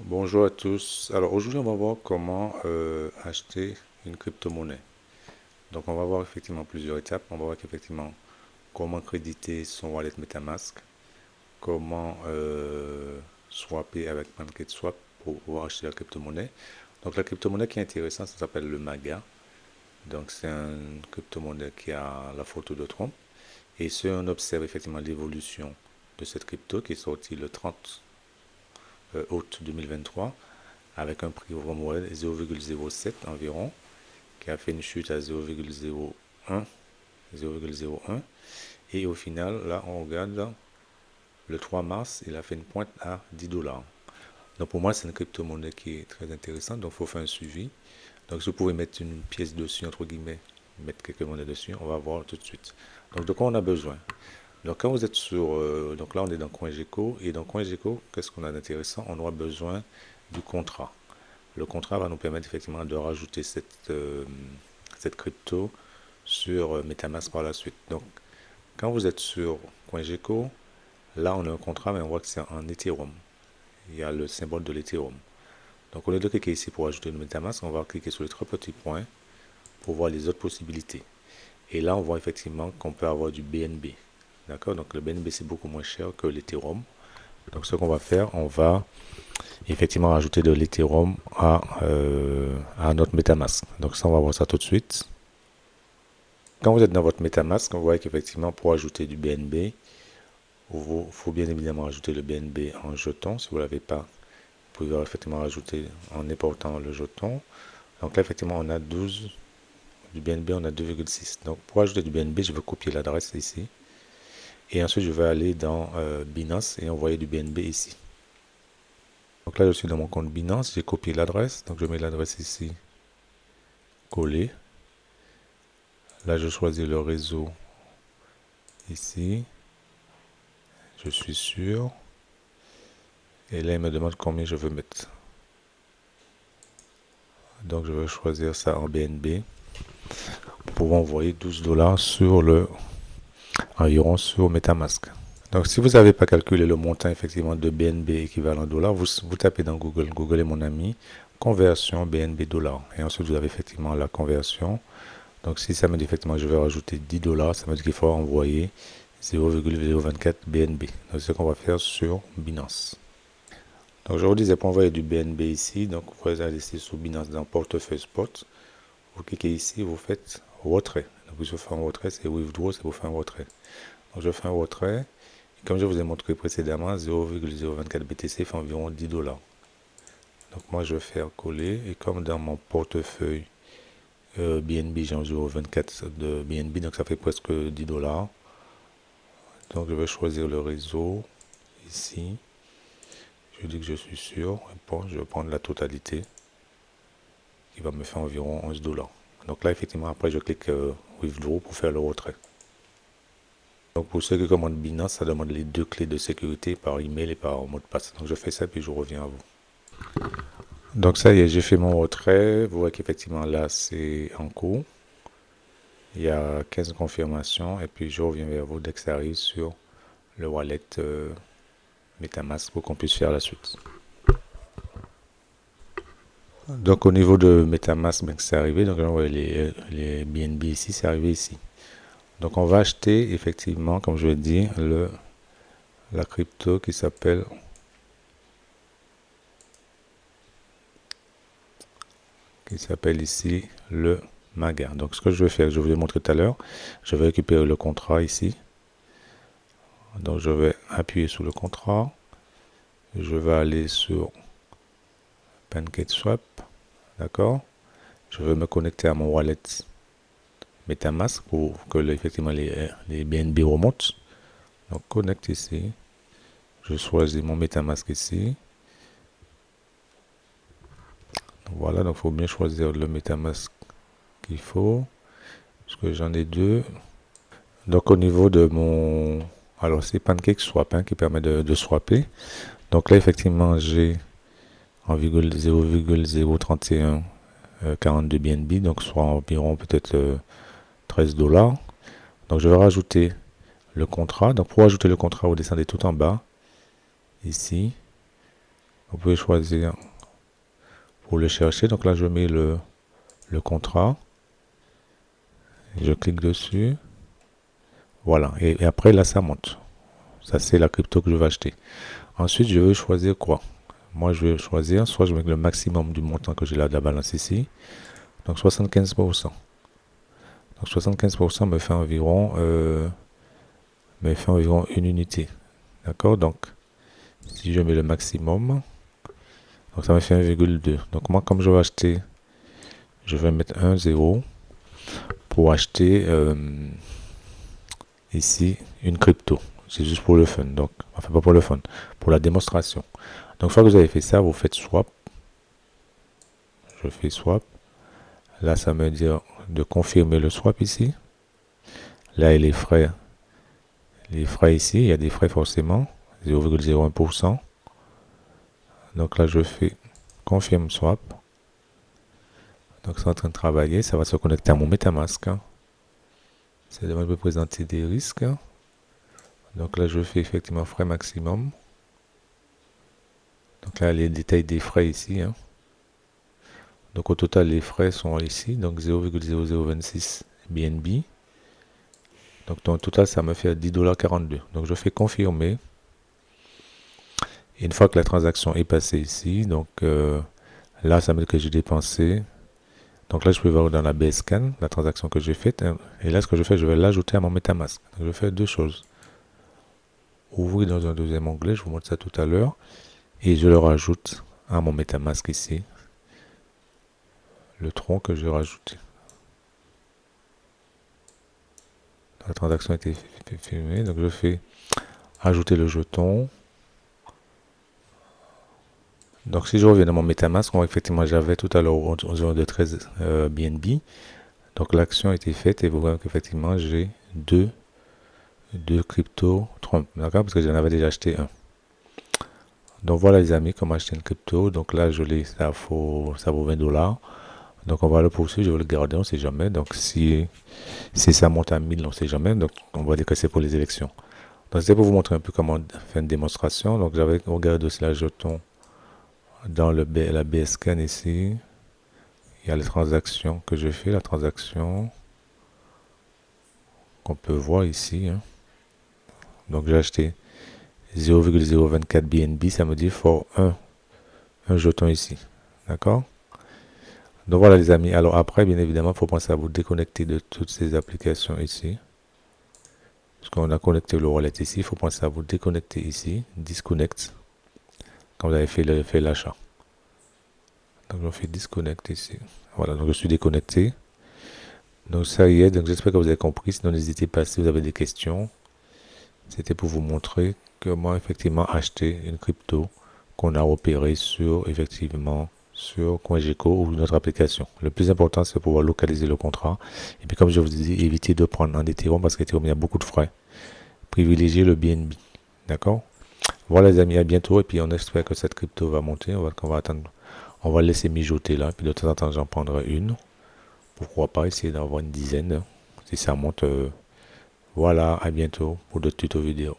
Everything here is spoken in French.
Bonjour à tous. Alors aujourd'hui, on va voir comment acheter une crypto-monnaie. Donc on va voir effectivement plusieurs étapes. On va voir qu'effectivement comment créditer son wallet MetaMask, comment swapper avec PancakeSwap pour pouvoir acheter la crypto-monnaie. Donc la crypto-monnaie qui est intéressante, ça s'appelle le MAGA. Donc c'est une crypto-monnaie qui a la photo de Trump. Et si on observe effectivement l'évolution de cette crypto qui est sortie le 30 août 2023, avec un prix vraiment 0,07 environ, qui a fait une chute à 0,01, 0,01. Et au final, là, on regarde le 3 mars, il a fait une pointe à 10 dollars. Donc pour moi, c'est une crypto-monnaie qui est très intéressante, donc il faut faire un suivi. Donc si vous pouvez mettre une pièce dessus, entre guillemets, mettre quelques monnaies dessus, on va voir tout de suite. Donc de quoi on a besoin? Donc quand vous êtes sur, donc là on est dans CoinGecko, et dans CoinGecko, qu'est-ce qu'on a d'intéressant? On aura besoin du contrat. Le contrat va nous permettre effectivement de rajouter cette crypto sur MetaMask par la suite. Donc, quand vous êtes sur CoinGecko, là on a un contrat, mais on voit que c'est en Ethereum. Il y a le symbole de l'Ethereum. Donc, au lieu de cliquer ici pour ajouter le MetaMask, on va cliquer sur les trois petits points pour voir les autres possibilités. Et là, on voit effectivement qu'on peut avoir du BNB. D'accord? Donc, le BNB, c'est beaucoup moins cher que l'Ethereum. Donc, ce qu'on va faire, on va effectivement rajouter de l'Ethereum à notre MetaMask. Donc ça, on va voir ça tout de suite. Quand vous êtes dans votre MetaMask, vous voyez qu'effectivement, pour ajouter du BNB, il faut bien évidemment ajouter le BNB en jeton. Si vous ne l'avez pas, vous pouvez effectivement rajouter en important le jeton. Donc là, effectivement, on a 12. Du BNB, on a 2,6. Donc pour ajouter du BNB, je vais copier l'adresse ici. Et ensuite, je vais aller dans Binance et envoyer du BNB ici. Donc là, je suis dans mon compte Binance, j'ai copié l'adresse. Donc je mets l'adresse ici, coller. Là, je choisis le réseau ici. Je suis sûr. Et là, il me demande combien je veux mettre. Donc, je vais choisir ça en BNB pour envoyer 12 dollars environ sur MetaMask. Donc, si vous n'avez pas calculé le montant effectivement de BNB équivalent dollar, vous tapez dans Google. Google est mon ami. Conversion BNB dollar. Et ensuite, vous avez effectivement la conversion. Donc, si ça me dit effectivement que je vais rajouter 10 dollars, ça me dit qu'il faut envoyer 0,024 BNB. Donc, c'est ce qu'on va faire sur Binance. Donc, je vous disais pour envoyer du BNB ici. Donc, vous allez ici sur Binance dans portefeuille spot. Vous cliquez ici, vous faites retrait. Donc, si vous faites un retrait, c'est withdraw, c'est vous faire un retrait. Donc, je fais un retrait. Et comme je vous ai montré précédemment, 0,024 BTC fait environ 10 dollars. Donc, moi, je vais faire coller. Et comme dans mon portefeuille BNB, j'ai 0,24 de BNB, donc ça fait presque 10 dollars. Donc, je vais choisir le réseau ici. Je dis que je suis sûr. Bon, je vais prendre la totalité qui va me faire environ 11 dollars. Donc là, effectivement, après, je clique Withdraw pour faire le retrait. Donc pour ceux qui commandent Binance, ça demande les deux clés de sécurité par email et par mot de passe. Donc je fais ça puis je reviens à vous. Donc ça y est, j'ai fait mon retrait. Vous voyez qu'effectivement là, c'est en cours. Il y a 15 confirmations et puis je reviens vers vous dès que ça arrive sur le wallet MetaMask pour qu'on puisse faire la suite. Donc au niveau de MetaMask, ben, c'est arrivé. Donc les BNB ici, c'est arrivé ici. Donc on va acheter effectivement, comme je l'ai dit, la crypto qui s'appelle ici le MAGA. Donc ce que je vais faire, je vous ai montré tout à l'heure, je vais récupérer le contrat ici. Donc je vais appuyer sur le contrat. Je vais aller sur PancakeSwap. D'accord. Je vais me connecter à mon wallet MetaMask pour que effectivement les BNB remontent. Donc connecte ici. Je choisis mon MetaMask ici. Donc, voilà, donc il faut bien choisir le MetaMask qu'il faut. Parce que j'en ai deux. Donc au niveau de mon... Alors c'est PancakeSwap qui permet de swapper. Donc là effectivement j'ai en 0,031 42 BNB, donc soit environ peut-être 13 dollars. Donc je vais rajouter le contrat. Donc pour ajouter le contrat, vous descendez tout en bas, ici. Vous pouvez choisir pour le chercher. Donc là, je mets le contrat. Je clique dessus. Voilà. Et après, là, ça monte. Ça, c'est la crypto que je vais acheter. Ensuite, je vais choisir quoi? Moi, je vais choisir, soit je mets le maximum du montant que j'ai là de la balance ici. Donc 75%. Donc 75% me fait environ une unité. D'accord? Donc, si je mets le maximum, donc ça me fait 1,2. Donc moi, comme je vais acheter, je vais mettre 1,0 pour acheter ici une crypto. C'est juste pour le fun. Donc, enfin pas pour le fun, pour la démonstration. Donc, une fois que vous avez fait ça, vous faites swap. Je fais swap. Là, ça me dit de confirmer le swap ici. Là, il y a les frais ici, il y a des frais forcément, 0,01%. Donc là, je fais confirme swap. Donc c'est en train de travailler, ça va se connecter à mon MetaMask. Ça me présenter des risques. Donc là, je fais effectivement frais maximum. Donc là, les détails des frais ici. Donc au total, les frais sont ici, donc 0,0026 BNB. Donc dans le total, ça me fait 10,42 $. Donc je fais confirmer. Et une fois que la transaction est passée ici, donc là, ça me dit que j'ai dépensé. Donc là, je peux voir dans la BScan la transaction que j'ai faite. Et là, ce que je fais, je vais l'ajouter à mon MetaMask. Donc, je fais deux choses. Ouvrir dans un deuxième onglet, je vous montre ça tout à l'heure. Et je le rajoute à mon MetaMask ici. Le tronc que je rajoute. La transaction a été filmée. Donc je fais ajouter le jeton. Donc si je reviens dans mon MetaMask, effectivement j'avais tout à l'heure 11,13 BNB. Donc l'action a été faite et vous voyez qu'effectivement j'ai deux crypto Trump, d'accord, parce que j'en avais déjà acheté un. Donc voilà les amis, comment acheter une crypto. Donc là ça vaut 20 $. Donc on va le poursuivre, je vais le garder, on ne sait jamais. Donc si ça monte à 1000, on ne sait jamais. Donc on va dire que c'est pour les élections. Donc c'est pour vous montrer un peu comment faire une démonstration. Donc j'avais regardé aussi la jeton dans la BScan ici. Il y a les transactions que je fais, la transaction qu'on peut voir ici. Donc j'ai acheté 0,024 BNB, ça me dit faut un jeton ici. D'accord? Donc voilà les amis. Alors après, bien évidemment, il faut penser à vous déconnecter de toutes ces applications ici. Parce qu'on a connecté le wallet ici, il faut penser à vous déconnecter ici, disconnect, quand vous avez fait l'achat. Donc on fait disconnect ici. Voilà, donc je suis déconnecté. Donc ça y est, donc j'espère que vous avez compris. Sinon n'hésitez pas si vous avez des questions. C'était pour vous montrer comment effectivement acheter une crypto qu'on a opéré sur CoinGecko ou notre application. Le plus important, c'est de pouvoir localiser le contrat. Et puis comme je vous ai dit, évitez de prendre un Ethereum parce qu'Ethereum, il y a beaucoup de frais. Privilégiez le BNB. D'accord? Voilà les amis, à bientôt. Et puis on espère que cette crypto va monter. On va laisser mijoter là. Puis de temps en temps, j'en prendrai une. Pourquoi pas essayer d'avoir une dizaine. Si ça monte. Voilà, à bientôt pour d'autres tutos vidéo.